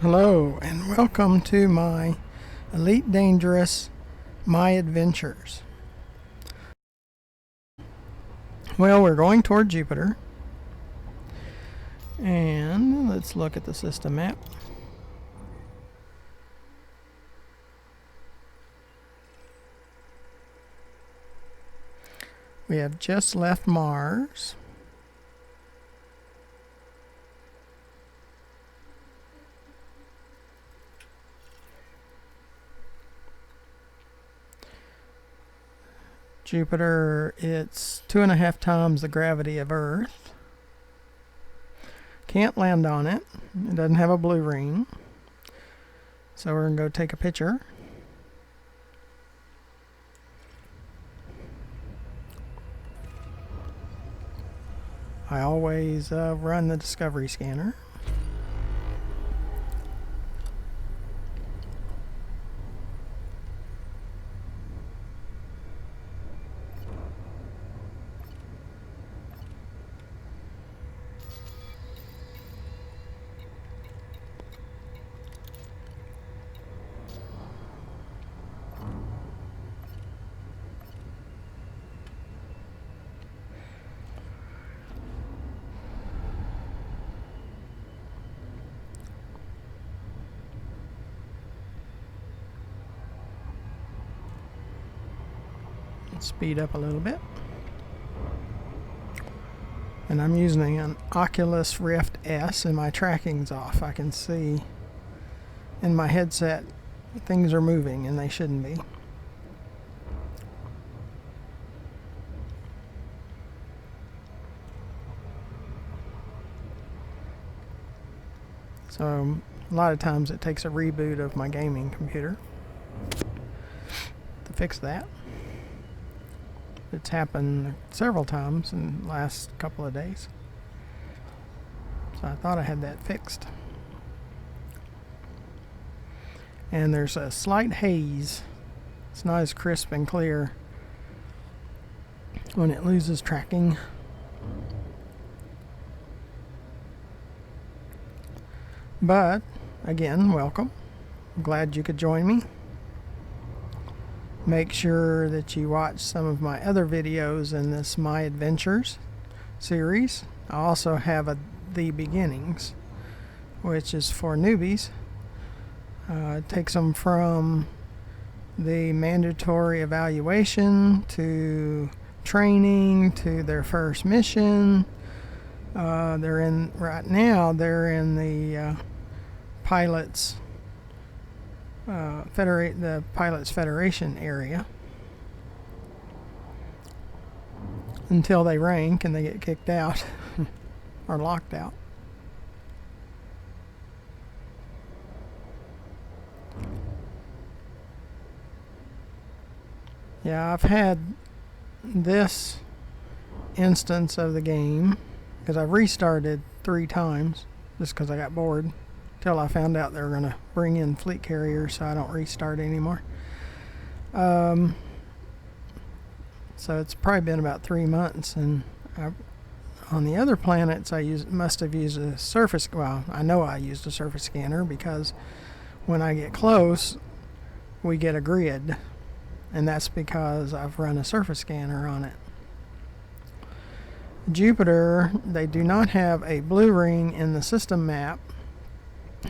Hello and welcome to my Elite Dangerous My Adventures. Well, we're going toward Jupiter, and let's look at the system map. We have just left Mars. Jupiter, it's 2.5 times the gravity of Earth. Can't land on it. It doesn't have a blue ring. So we're going to go take a picture. I always run the Discovery Scanner. Speed up a little bit. And I'm using an Oculus Rift S and my tracking's off. I can see in my headset things are moving and they shouldn't be. So a lot of times it takes a reboot of my gaming computer to fix that. It's happened several times in the last couple of days. So I thought I had that fixed. And there's a slight haze. It's not as crisp and clear when it loses tracking. But again, welcome. I'm glad you could join me. Make sure that you watch some of my other videos in this My Adventures series. I also have The Beginnings, which is for newbies. It takes them from the mandatory evaluation to training to their first mission. They're in the pilots the Pilots Federation area until they rank and they get kicked out or locked out. Yeah, I've had this instance of the game because I've restarted 3 times just because I got bored. Till I found out they were going to bring in fleet carriers, so I don't restart anymore. So it's probably been about 3 months, and on the other planets I must have used a surface. Well, I know I used a surface scanner because when I get close, we get a grid, and that's because I've run a surface scanner on it. Jupiter, they do not have a blue ring in the system map.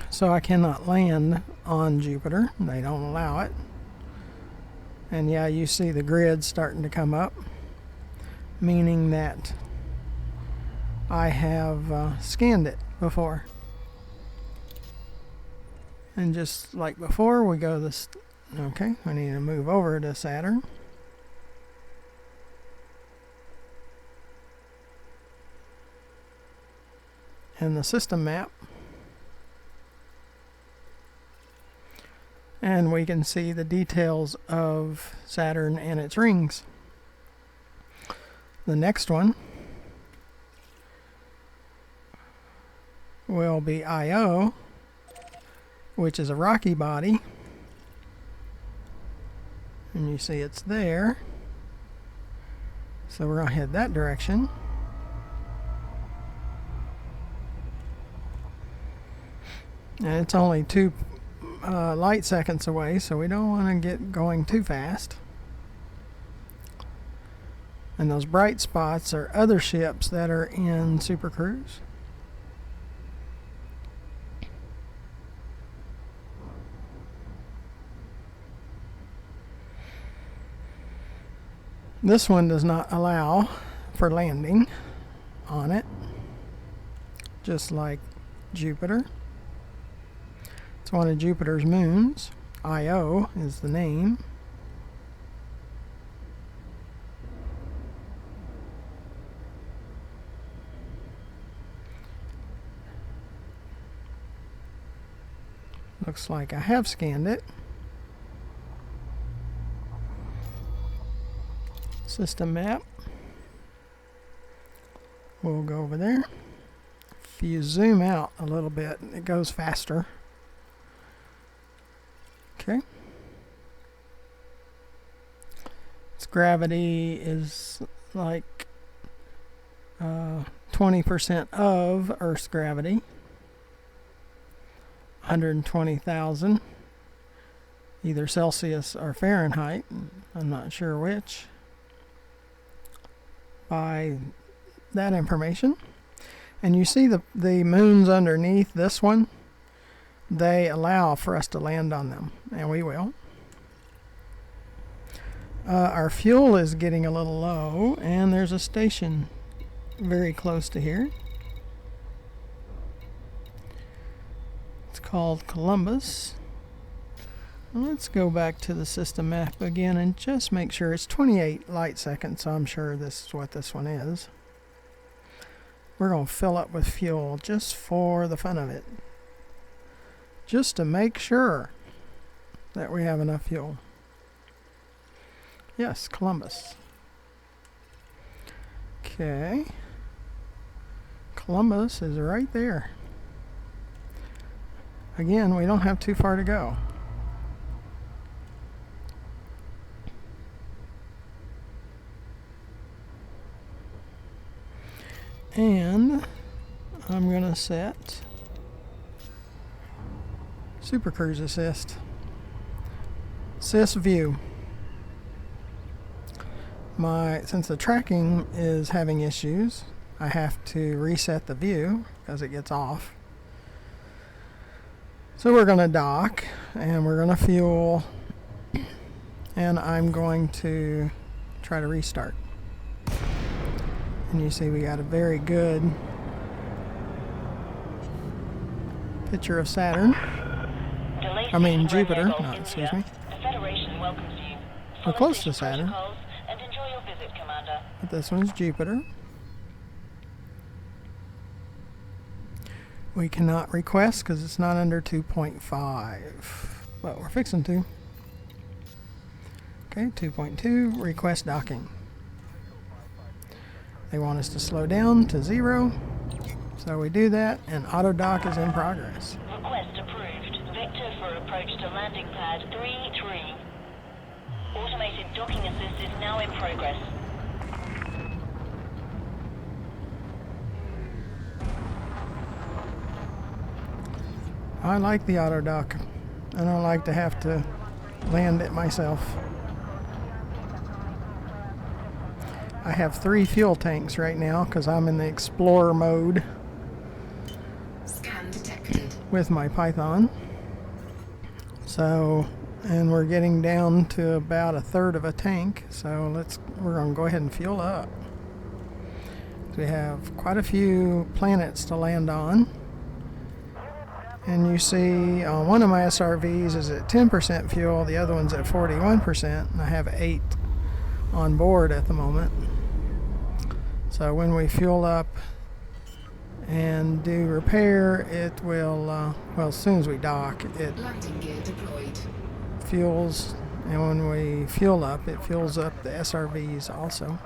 So I cannot land on Jupiter. They don't allow it. And yeah, you see the grid starting to come up, meaning that I have scanned it before. And just like before, we go this. Okay, we need to move over to Saturn. And the system map. And we can see the details of Saturn and its rings. The next one will be Io, which is a rocky body. And you see it's there. So we're going to head that direction. And it's only 2 light seconds away, so we don't want to get going too fast. And those bright spots are other ships that are in Super Cruise. This one does not allow for landing on it, just like Jupiter. It's one of Jupiter's moons. Io is the name. Looks like I have scanned it. System map. We'll go over there. If you zoom out a little bit, it goes faster. Okay. Its gravity is like 20% of Earth's gravity. 120,000. Either Celsius or Fahrenheit. I'm not sure which. By that information. And you see the moons underneath this one, they allow for us to land on them, and we will. Our fuel is getting a little low, and there's a station very close to here. It's called Columbus. Let's go back to the system map again and just make sure it's 28 light seconds, so I'm sure this is what this one is. We're going to fill up with fuel just for the fun of it. Just to make sure that we have enough fuel. Yes, Columbus. Okay. Columbus is right there. Again, we don't have too far to go. And I'm going to set Super Cruise Assist. Assist view. Since the tracking is having issues, I have to reset the view because it gets off. So we're going to dock and we're going to fuel, and I'm going to try to restart. And you see we got a very good picture of Saturn. I mean Jupiter, no, excuse me. We're close to Saturn. But this one's Jupiter. We cannot request because it's not under 2.5. But we're fixing to. Okay, 2.2, request docking. They want us to slow down to 0, so we do that, and auto dock is in progress. Request approved. Vector for approach to landing pad 3-3. Automated docking assist is now in progress. I like the auto dock. I don't like to have to land it myself. I have 3 fuel tanks right now because I'm in the Explorer mode. Scan detected. With my Python. So, and we're getting down to about 1/3 of a tank, so we're going to go ahead and fuel up. We have quite a few planets to land on. And you see one of my SRVs is at 10% fuel, the other one's at 41%, and I have 8 on board at the moment. So when we fuel up and do repair, it will, well, as soon as we dock, it Landing gear deployed. fuels, and when we fuel up, it fuels up the SRVs also.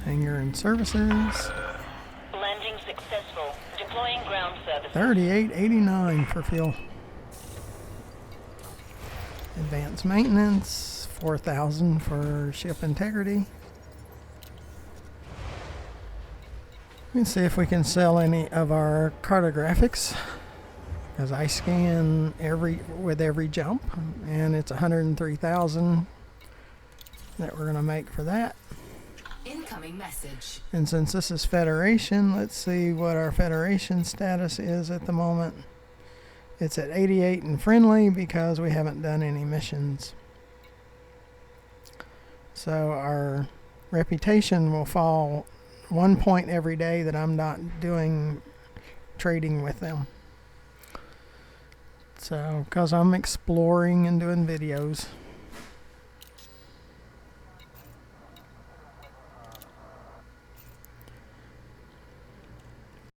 Hangar and services. Landing successful. Deploying ground services. 38.89 for fuel. Advanced maintenance, 4,000 for ship integrity. Let's see if we can sell any of our cartographics, because I scan with every jump, and it's 103,000 that we're going to make for that. Incoming message. And since this is Federation, let's see what our Federation status is at the moment. It's at 88 and friendly because we haven't done any missions. So our reputation will fall 1 point every day that I'm not doing trading with them. So, because I'm exploring and doing videos.